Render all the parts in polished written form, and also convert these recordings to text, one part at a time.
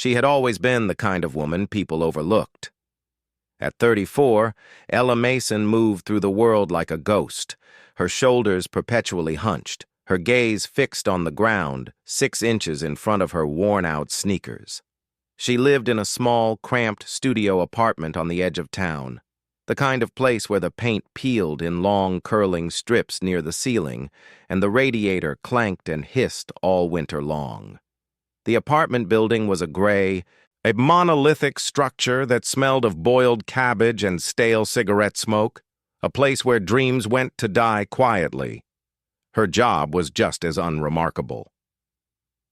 She had always been the kind of woman people overlooked. At 34, Ella Mason moved through the world like a ghost, her shoulders perpetually hunched, her gaze fixed on the ground, 6 inches in front of her worn-out sneakers. She lived in a small, cramped studio apartment on the edge of town, the kind of place where the paint peeled in long, curling strips near the ceiling, and the radiator clanked and hissed all winter long. The apartment building was a monolithic structure that smelled of boiled cabbage and stale cigarette smoke, a place where dreams went to die quietly. Her job was just as unremarkable.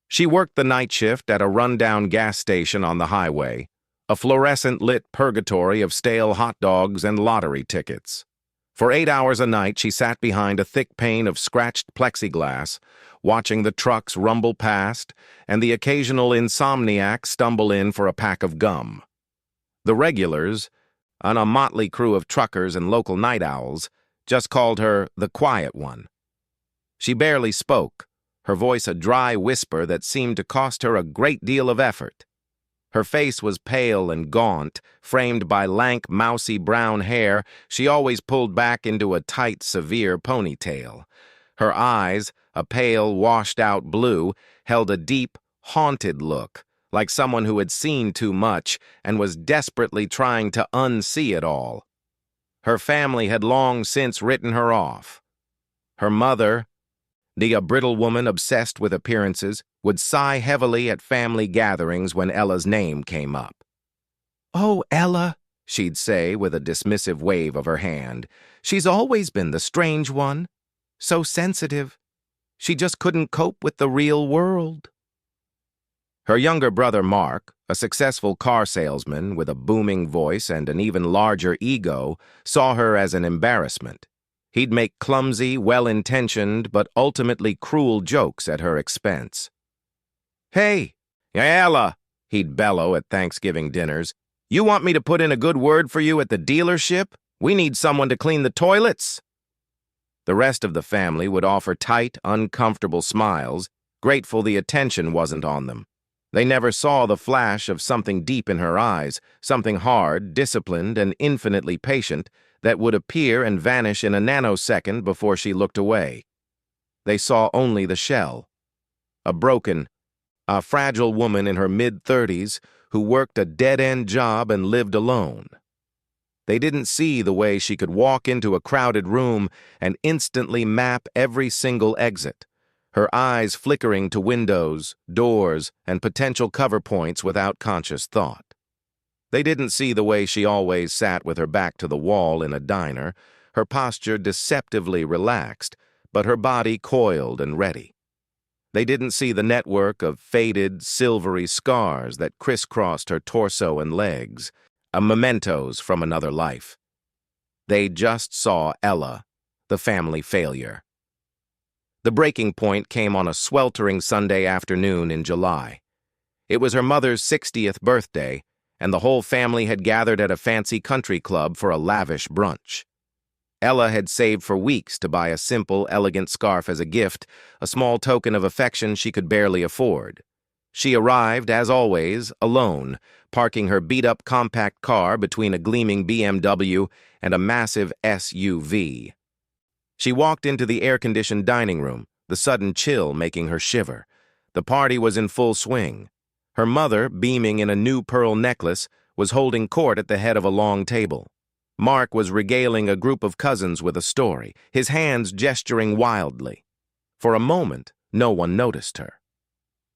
She worked the night shift at a rundown gas station on the highway, a fluorescent-lit purgatory of stale hot dogs and lottery tickets. For 8 hours a night, she sat behind a thick pane of scratched plexiglass, watching the trucks rumble past and the occasional insomniac stumble in for a pack of gum. The regulars, a motley crew of truckers and local night owls, just called her the quiet one. She barely spoke, her voice a dry whisper that seemed to cost her a great deal of effort. Her face was pale and gaunt, framed by lank, mousy brown hair she always pulled back into a tight, severe ponytail. Her eyes, a pale, washed-out blue, held a deep, haunted look, like someone who had seen too much and was desperately trying to unsee it all. Her family had long since written her off. Her mother, a brittle woman obsessed with appearances, would sigh heavily at family gatherings when Ella's name came up. "Oh, Ella," she'd say with a dismissive wave of her hand. "She's always been the strange one. So sensitive. She just couldn't cope with the real world." Her younger brother Mark, a successful car salesman with a booming voice and an even larger ego, saw her as an embarrassment. He'd make clumsy, well-intentioned, but ultimately cruel jokes at her expense. "Hey, Ella," he'd bellow at Thanksgiving dinners, "you want me to put in a good word for you at the dealership? We need someone to clean the toilets." The rest of the family would offer tight, uncomfortable smiles, grateful the attention wasn't on them. They never saw the flash of something deep in her eyes, something hard, disciplined, and infinitely patient, that would appear and vanish in a nanosecond before she looked away. They saw only the shell. A fragile woman in her mid-30s who worked a dead-end job and lived alone. They didn't see the way she could walk into a crowded room and instantly map every single exit, her eyes flickering to windows, doors, and potential cover points without conscious thought. They didn't see the way she always sat with her back to the wall in a diner, her posture deceptively relaxed, but her body coiled and ready. They didn't see the network of faded, silvery scars that crisscrossed her torso and legs, mementos from another life. They just saw Ella, the family failure. The breaking point came on a sweltering Sunday afternoon in July. It was her mother's 60th birthday, and the whole family had gathered at a fancy country club for a lavish brunch. Ella had saved for weeks to buy a simple, elegant scarf as a gift, a small token of affection she could barely afford. She arrived, as always, alone, parking her beat-up compact car between a gleaming BMW and a massive SUV. She walked into the air-conditioned dining room, the sudden chill making her shiver. The party was in full swing. Her mother, beaming in a new pearl necklace, was holding court at the head of a long table. Mark was regaling a group of cousins with a story, his hands gesturing wildly. For a moment, no one noticed her.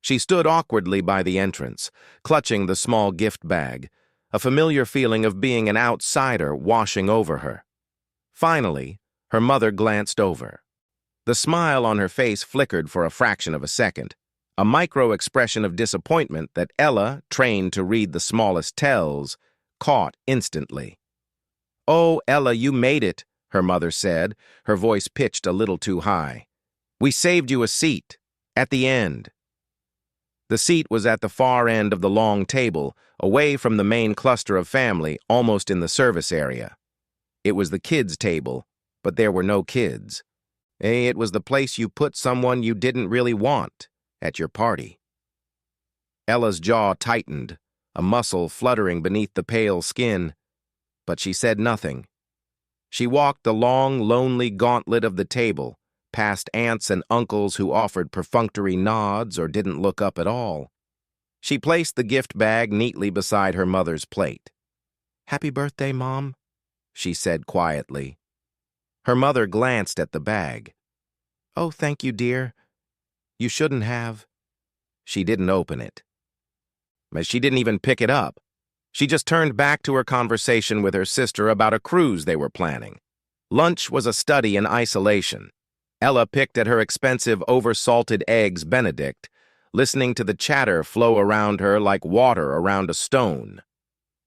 She stood awkwardly by the entrance, clutching the small gift bag, a familiar feeling of being an outsider washing over her. Finally, her mother glanced over. The smile on her face flickered for a fraction of a second, a micro-expression of disappointment that Ella, trained to read the smallest tells, caught instantly. "Oh, Ella, you made it," her mother said, her voice pitched a little too high. "We saved you a seat, at the end." The seat was at the far end of the long table, away from the main cluster of family, almost in the service area. It was the kids' table, but there were no kids. It was the place you put someone you didn't really want at your party. Ella's jaw tightened, a muscle fluttering beneath the pale skin, but she said nothing. She walked the long, lonely gauntlet of the table, past aunts and uncles who offered perfunctory nods or didn't look up at all. She placed the gift bag neatly beside her mother's plate. "Happy birthday, Mom," she said quietly. Her mother glanced at the bag. "Oh, thank you, dear. You shouldn't have." She didn't open it. She didn't even pick it up. She just turned back to her conversation with her sister about a cruise they were planning. Lunch was a study in isolation. Ella picked at her expensive over-salted eggs Benedict, listening to the chatter flow around her like water around a stone.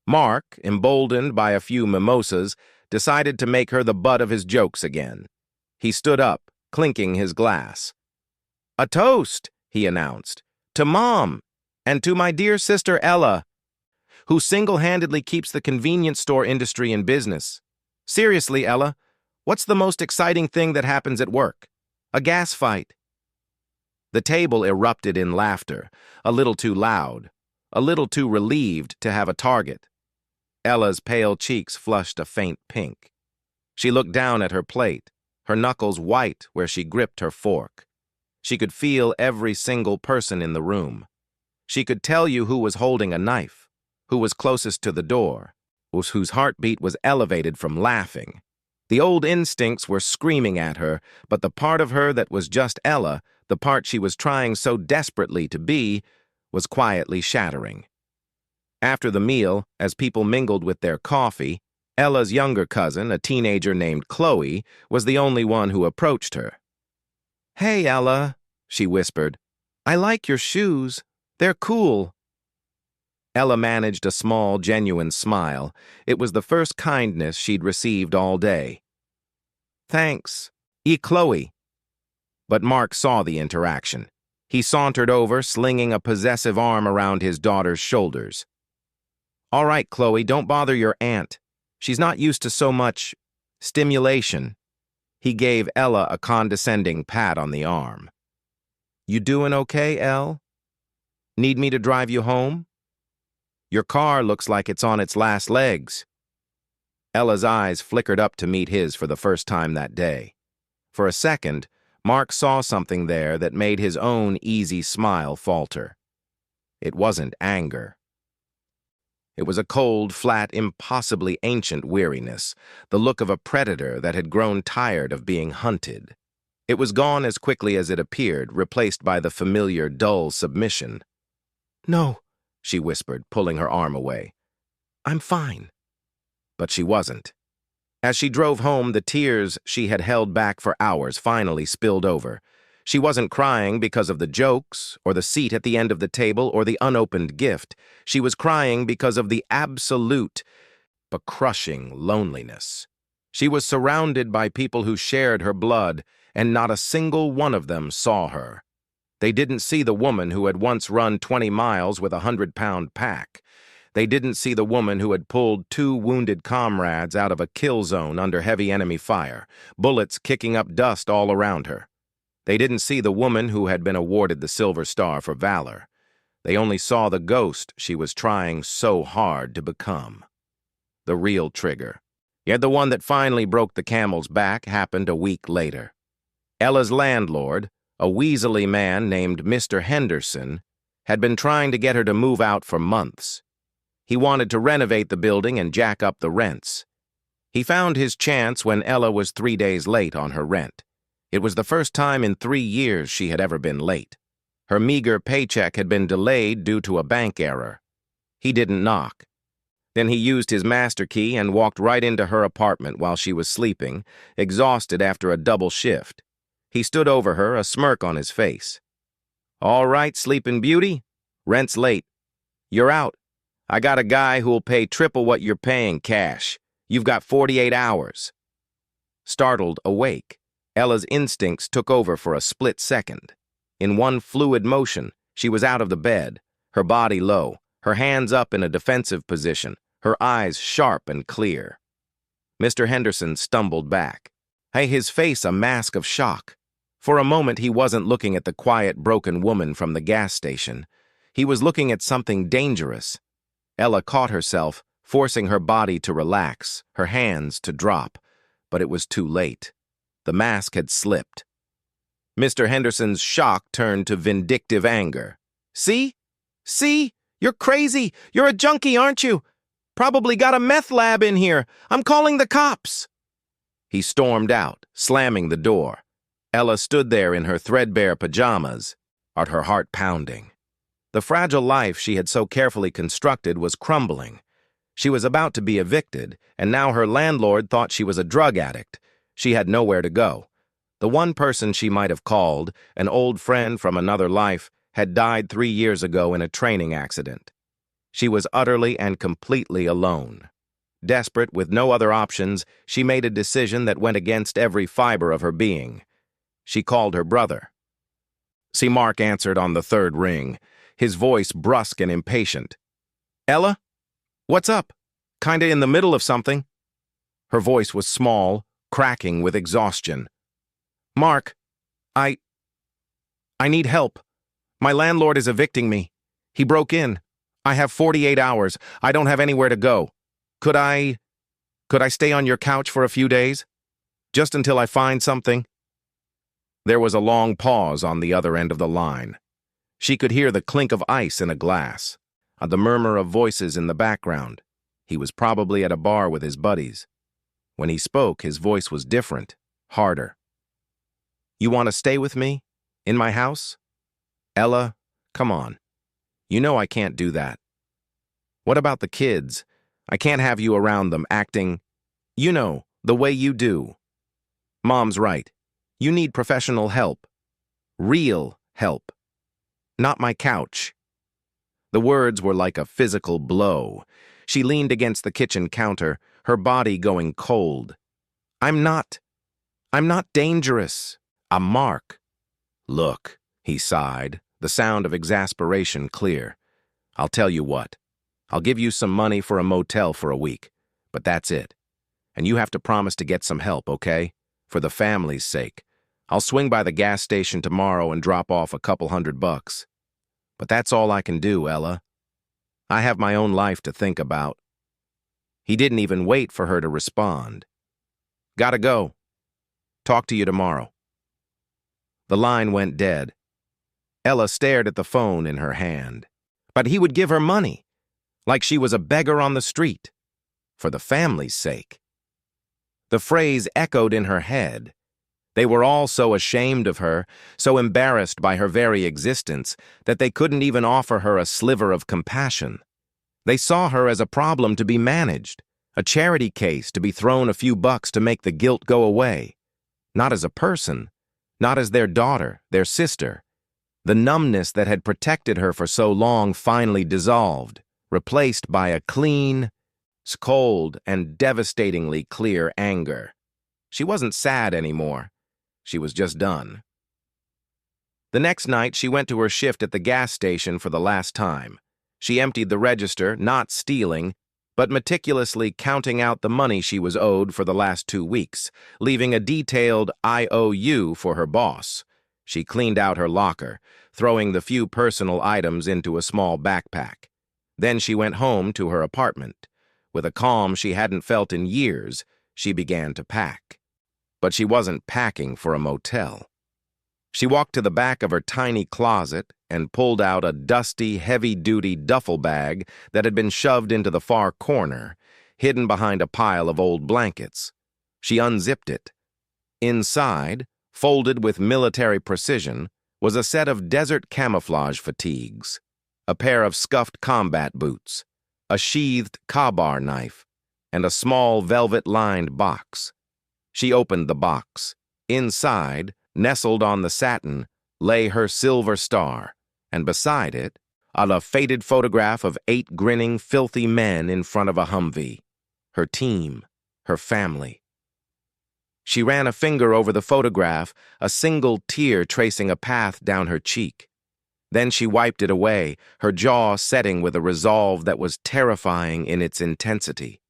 Mark, emboldened by a few mimosas, decided to make her the butt of his jokes again. He stood up, clinking his glass. "A toast," he announced, "to Mom, and to my dear sister Ella, who single-handedly keeps the convenience store industry in business. Seriously, Ella, what's the most exciting thing that happens at work? A gas fight." The table erupted in laughter, a little too loud, a little too relieved to have a target. Ella's pale cheeks flushed a faint pink. She looked down at her plate, her knuckles white where she gripped her fork. She could feel every single person in the room. She could tell you who was holding a knife, who was closest to the door, whose heartbeat was elevated from laughing. The old instincts were screaming at her, but the part of her that was just Ella, the part she was trying so desperately to be, was quietly shattering. After the meal, as people mingled with their coffee, Ella's younger cousin, a teenager named Chloe, was the only one who approached her. "Hey, Ella," she whispered. "I like your shoes. They're cool." Ella managed a small, genuine smile. It was the first kindness she'd received all day. "Thanks. Chloe." But Mark saw the interaction. He sauntered over, slinging a possessive arm around his daughter's shoulders. "All right, Chloe, don't bother your aunt. She's not used to so much stimulation." He gave Ella a condescending pat on the arm. "You doing okay, Elle? Need me to drive you home? Your car looks like it's on its last legs." Ella's eyes flickered up to meet his for the first time that day. For a second, Mark saw something there that made his own easy smile falter. It wasn't anger. It was a cold, flat, impossibly ancient weariness, the look of a predator that had grown tired of being hunted. It was gone as quickly as it appeared, replaced by the familiar, dull submission. "No," she whispered, pulling her arm away. "I'm fine." But she wasn't. As she drove home, the tears she had held back for hours finally spilled over. She wasn't crying because of the jokes, or the seat at the end of the table, or the unopened gift. She was crying because of the absolute, but crushing loneliness. She was surrounded by people who shared her blood, and not a single one of them saw her. They didn't see the woman who had once run 20 miles with a 100-pound pack. They didn't see the woman who had pulled 2 wounded comrades out of a kill zone under heavy enemy fire, bullets kicking up dust all around her. They didn't see the woman who had been awarded the Silver Star for valor. They only saw the ghost she was trying so hard to become. The real trigger. Yet the one that finally broke the camel's back happened a week later. Ella's landlord, a weaselly man named Mr. Henderson, had been trying to get her to move out for months. He wanted to renovate the building and jack up the rents. He found his chance when Ella was 3 days late on her rent. It was the first time in 3 years she had ever been late. Her meager paycheck had been delayed due to a bank error. He didn't knock. Then he used his master key and walked right into her apartment while she was sleeping, exhausted after a double shift. He stood over her, a smirk on his face. "All right, Sleeping Beauty. Rent's late. You're out. I got a guy who'll pay triple what you're paying cash. You've got 48 hours. Startled awake, Ella's instincts took over for a split second. In one fluid motion, she was out of the bed, her body low, her hands up in a defensive position, her eyes sharp and clear. Mr. Henderson stumbled back, his face a mask of shock. For a moment, he wasn't looking at the quiet, broken woman from the gas station. He was looking at something dangerous. Ella caught herself, forcing her body to relax, her hands to drop, but it was too late. The mask had slipped. Mr. Henderson's shock turned to vindictive anger. See? See? You're crazy! You're a junkie, aren't you? Probably got a meth lab in here. I'm calling the cops. He stormed out, slamming the door. Ella stood there in her threadbare pajamas, her heart pounding. The fragile life she had so carefully constructed was crumbling. She was about to be evicted, and now her landlord thought she was a drug addict. She had nowhere to go. The one person she might have called, an old friend from another life, had died 3 years ago in a training accident. She was utterly and completely alone. Desperate, with no other options, she made a decision that went against every fiber of her being. She called her brother. See, Mark answered on the third ring, his voice brusque and impatient. Ella? What's up? Kinda in the middle of something? Her voice was small, cracking with exhaustion. Mark, I need help. My landlord is evicting me. He broke in. I have 48 hours. I don't have anywhere to go. Could I stay on your couch for a few days? Just until I find something? There was a long pause on the other end of the line. She could hear the clink of ice in a glass, the murmur of voices in the background. He was probably at a bar with his buddies. When he spoke, his voice was different, harder. You want to stay with me? In my house? Ella, come on. You know I can't do that. What about the kids? I can't have you around them acting, you know, the way you do. Mom's right. You need professional help. Real help. Not my couch. The words were like a physical blow. She leaned against the kitchen counter, her body going cold. I'm not dangerous. I'm Mark. Look, he sighed, the sound of exasperation clear. I'll tell you what. I'll give you some money for a motel for a week, but that's it. And you have to promise to get some help, okay? For the family's sake. I'll swing by the gas station tomorrow and drop off a couple $100. But that's all I can do, Ella. I have my own life to think about. He didn't even wait for her to respond. Gotta go. Talk to you tomorrow. The line went dead. Ella stared at the phone in her hand. But he would give her money, like she was a beggar on the street, for the family's sake. The phrase echoed in her head. They were all so ashamed of her, so embarrassed by her very existence, that they couldn't even offer her a sliver of compassion. They saw her as a problem to be managed, a charity case to be thrown a few bucks to make the guilt go away. Not as a person, not as their daughter, their sister. The numbness that had protected her for so long finally dissolved, replaced by a clean, cold, and devastatingly clear anger. She wasn't sad anymore. She was just done. The next night, she went to her shift at the gas station for the last time. She emptied the register, not stealing, but meticulously counting out the money she was owed for the last 2 weeks, leaving a detailed IOU for her boss. She cleaned out her locker, throwing the few personal items into a small backpack. Then she went home to her apartment. With a calm she hadn't felt in years, she began to pack. But she wasn't packing for a motel. She walked to the back of her tiny closet and pulled out a dusty, heavy-duty duffel bag that had been shoved into the far corner, hidden behind a pile of old blankets. She unzipped it. Inside, folded with military precision, was a set of desert camouflage fatigues, a pair of scuffed combat boots, a sheathed Ka-Bar knife, and a small velvet-lined box. She opened the box. Inside, nestled on the satin, lay her silver star, and beside it, a faded photograph of 8 grinning, filthy men in front of a Humvee. Her team, her family. She ran a finger over the photograph, a single tear tracing a path down her cheek. Then she wiped it away, her jaw setting with a resolve that was terrifying in its intensity.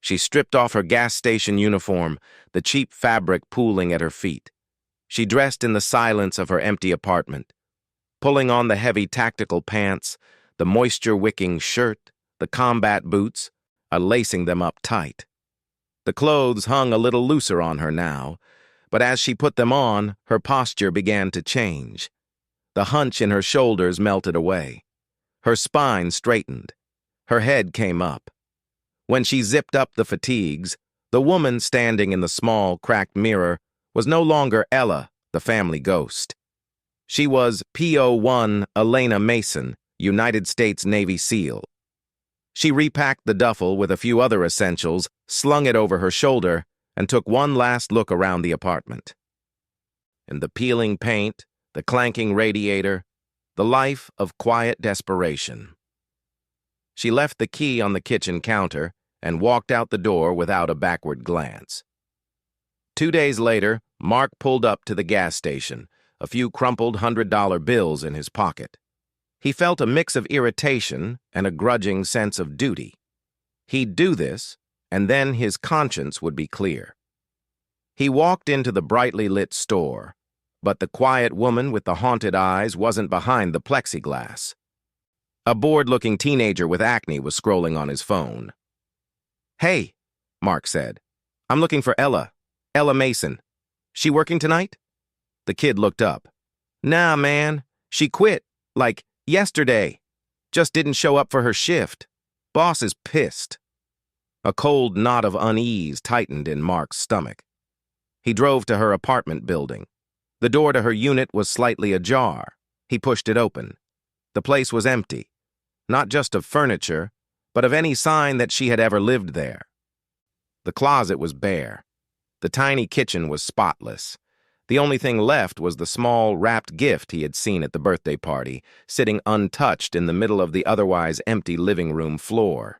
She stripped off her gas station uniform, the cheap fabric pooling at her feet. She dressed in the silence of her empty apartment. pulling on the heavy tactical pants, the moisture-wicking shirt, the combat boots, lacing them up tight. The clothes hung a little looser on her now, but as she put them on, her posture began to change. The hunch in her shoulders melted away. Her spine straightened. Her head came up. When she zipped up the fatigues, the woman standing in the small, cracked mirror was no longer Ella, the family ghost. She was PO1 Elena Mason, United States Navy SEAL. She repacked the duffel with a few other essentials, slung it over her shoulder, and took one last look around the apartment. In the peeling paint, the clanking radiator, the life of quiet desperation. She left the key on the kitchen counter and walked out the door without a backward glance. 2 days later, Mark pulled up to the gas station, a few crumpled $100 bills in his pocket. He felt a mix of irritation and a grudging sense of duty. He'd do this, and then his conscience would be clear. He walked into the brightly lit store, but the quiet woman with the haunted eyes wasn't behind the plexiglass. A bored-looking teenager with acne was scrolling on his phone. "Hey," Mark said. "I'm looking for Ella Mason. She working tonight?" The kid looked up. "Nah, man. She quit, like, yesterday. Just didn't show up for her shift. Boss is pissed." A cold knot of unease tightened in Mark's stomach. He drove to her apartment building. The door to her unit was slightly ajar. He pushed it open. The place was empty, not just of furniture, but of any sign that she had ever lived there. The closet was bare. The tiny kitchen was spotless. The only thing left was the small, wrapped gift he had seen at the birthday party, sitting untouched in the middle of the otherwise empty living room floor.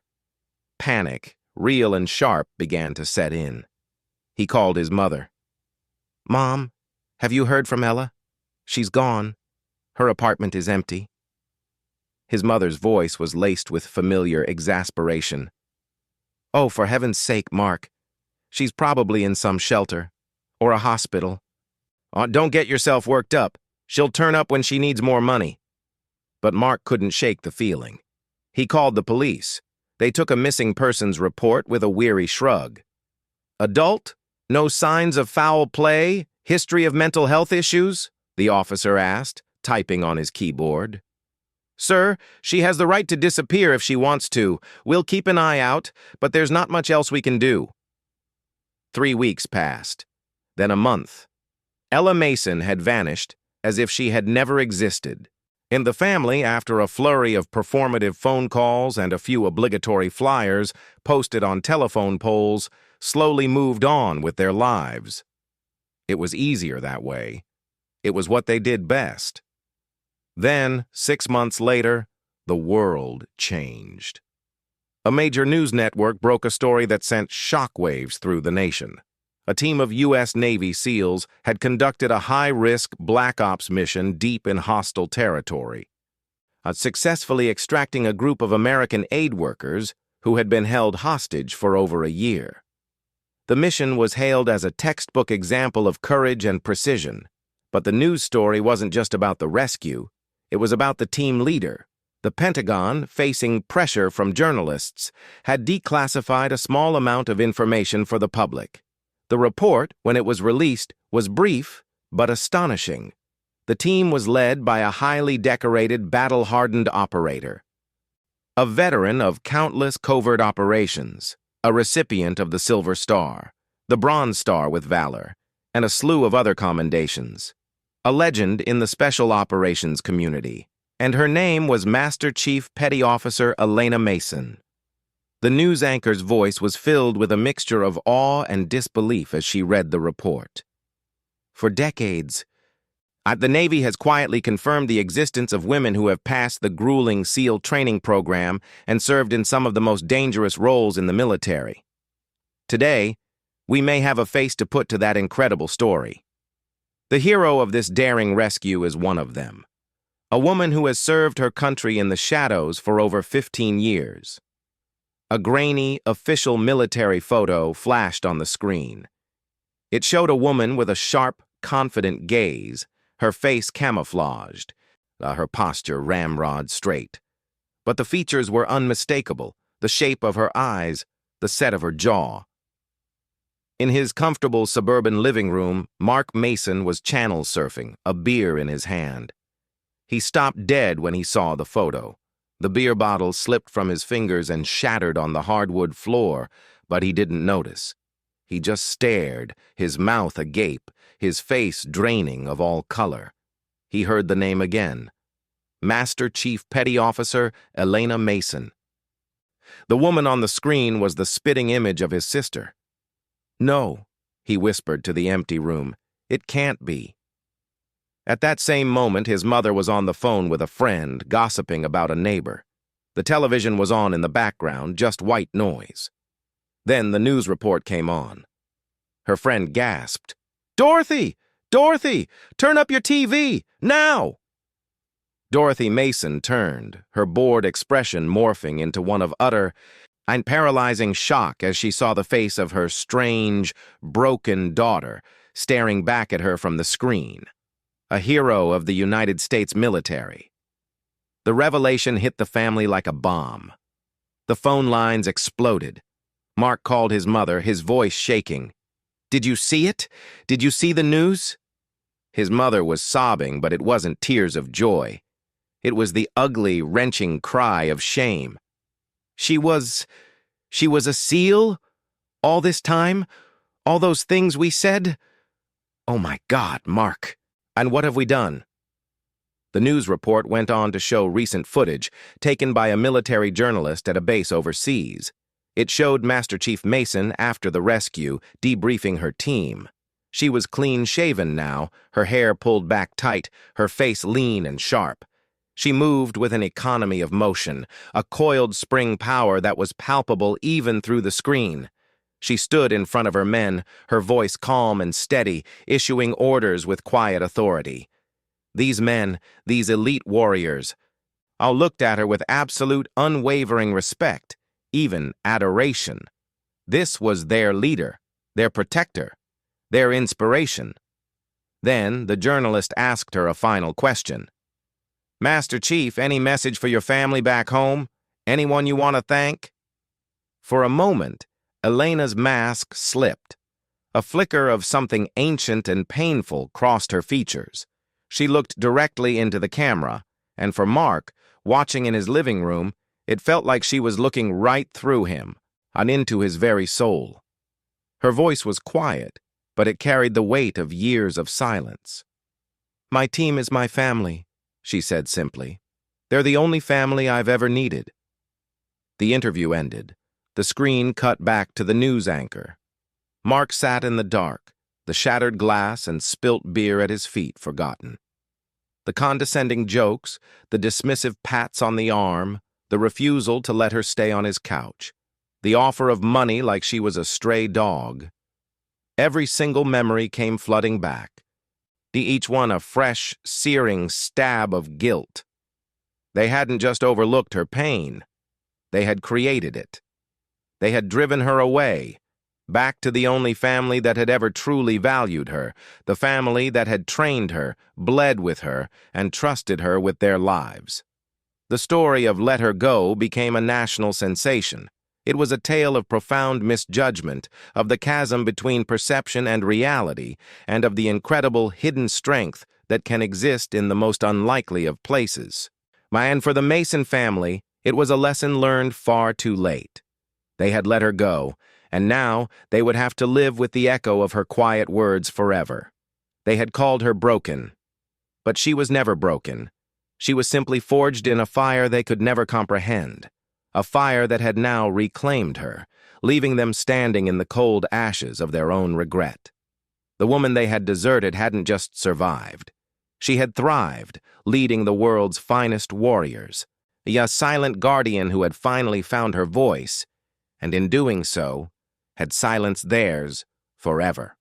Panic, real and sharp, began to set in. He called his mother. "Mom, have you heard from Ella? She's gone. Her apartment is empty." His mother's voice was laced with familiar exasperation. "Oh, for heaven's sake, Mark. She's probably in some shelter. Or a hospital. Oh, don't get yourself worked up. She'll turn up when she needs more money." But Mark couldn't shake the feeling. He called the police. They took a missing persons report with a weary shrug. "Adult? No signs of foul play? History of mental health issues?" the officer asked, typing on his keyboard. "Sir, she has the right to disappear if she wants to. We'll keep an eye out, but there's not much else we can do." 3 weeks passed. Then a month. Ella Mason had vanished as if she had never existed. In the family, after a flurry of performative phone calls and a few obligatory flyers posted on telephone poles, slowly moved on with their lives. It was easier that way. It was what they did best. Then, 6 months later, the world changed. A major news network broke a story that sent shockwaves through the nation. A team of U.S. Navy SEALs had conducted a high-risk Black Ops mission deep in hostile territory, successfully extracting a group of American aid workers who had been held hostage for over a year. The mission was hailed as a textbook example of courage and precision, but the news story wasn't just about the rescue. It was about the team leader. The Pentagon, facing pressure from journalists, had declassified a small amount of information for the public. The report, when it was released, was brief but astonishing. The team was led by a highly decorated, battle-hardened operator, a veteran of countless covert operations, a recipient of the Silver Star, the Bronze Star with Valor, and a slew of other commendations, a legend in the special operations community, and her name was Master Chief Petty Officer Elena Mason. The news anchor's voice was filled with a mixture of awe and disbelief as she read the report. For decades, the Navy has quietly confirmed the existence of women who have passed the grueling SEAL training program and served in some of the most dangerous roles in the military. Today, we may have a face to put to that incredible story. The hero of this daring rescue is one of them, a woman who has served her country in the shadows for over 15 years. A grainy, official military photo flashed on the screen. It showed a woman with a sharp, confident gaze, her face camouflaged, her posture ramrod straight. But the features were unmistakable, the shape of her eyes, the set of her jaw. In his comfortable suburban living room, Mark Mason was channel surfing, a beer in his hand. He stopped dead when he saw the photo. The beer bottle slipped from his fingers and shattered on the hardwood floor, but he didn't notice. He just stared, his mouth agape, his face draining of all color. He heard the name again. Master Chief Petty Officer Elena Mason. The woman on the screen was the spitting image of his sister. "No," he whispered to the empty room. "It can't be." At that same moment, his mother was on the phone with a friend, gossiping about a neighbor. The television was on in the background, just white noise. Then the news report came on. Her friend gasped, "Dorothy! Dorothy! Turn up your TV! Now!" Dorothy Mason turned, her bored expression morphing into one of utter and paralyzing shock as she saw the face of her strange, broken daughter staring back at her from the screen. A hero of the United States military. The revelation hit the family like a bomb. The phone lines exploded. Mark called his mother, his voice shaking. "Did you see it? Did you see the news?" His mother was sobbing, but it wasn't tears of joy. It was the ugly, wrenching cry of shame. She was a SEAL? All this time? All those things we said? Oh my God, Mark. And what have we done? The news report went on to show recent footage taken by a military journalist at a base overseas. It showed Master Chief Mason after the rescue, debriefing her team. She was clean-shaven now, her hair pulled back tight, her face lean and sharp. She moved with an economy of motion, a coiled spring power that was palpable even through the screen. She stood in front of her men, her voice calm and steady, issuing orders with quiet authority. These men, these elite warriors, all looked at her with absolute, unwavering respect, even adoration. This was their leader, their protector, their inspiration. Then the journalist asked her a final question. "Master Chief, any message for your family back home? Anyone you want to thank?" For a moment, Elena's mask slipped. A flicker of something ancient and painful crossed her features. She looked directly into the camera, and for Mark, watching in his living room, it felt like she was looking right through him, and into his very soul. Her voice was quiet, but it carried the weight of years of silence. "My team is my family," she said simply. "They're the only family I've ever needed." The interview ended. The screen cut back to the news anchor. Mark sat in the dark, the shattered glass and spilt beer at his feet forgotten. The condescending jokes, the dismissive pats on the arm, the refusal to let her stay on his couch, the offer of money like she was a stray dog. Every single memory came flooding back, each one a fresh, searing stab of guilt. They hadn't just overlooked her pain. They had created it. They had driven her away, back to the only family that had ever truly valued her, the family that had trained her, bled with her, and trusted her with their lives. The story of Let Her Go became a national sensation. It was a tale of profound misjudgment, of the chasm between perception and reality, and of the incredible hidden strength that can exist in the most unlikely of places. And for the Mason family, it was a lesson learned far too late. They had let her go, and now they would have to live with the echo of her quiet words forever. They had called her broken. But she was never broken. She was simply forged in a fire they could never comprehend, a fire that had now reclaimed her, leaving them standing in the cold ashes of their own regret. The woman they had deserted hadn't just survived. She had thrived, leading the world's finest warriors, a silent guardian who had finally found her voice, and in doing so, had silenced theirs forever.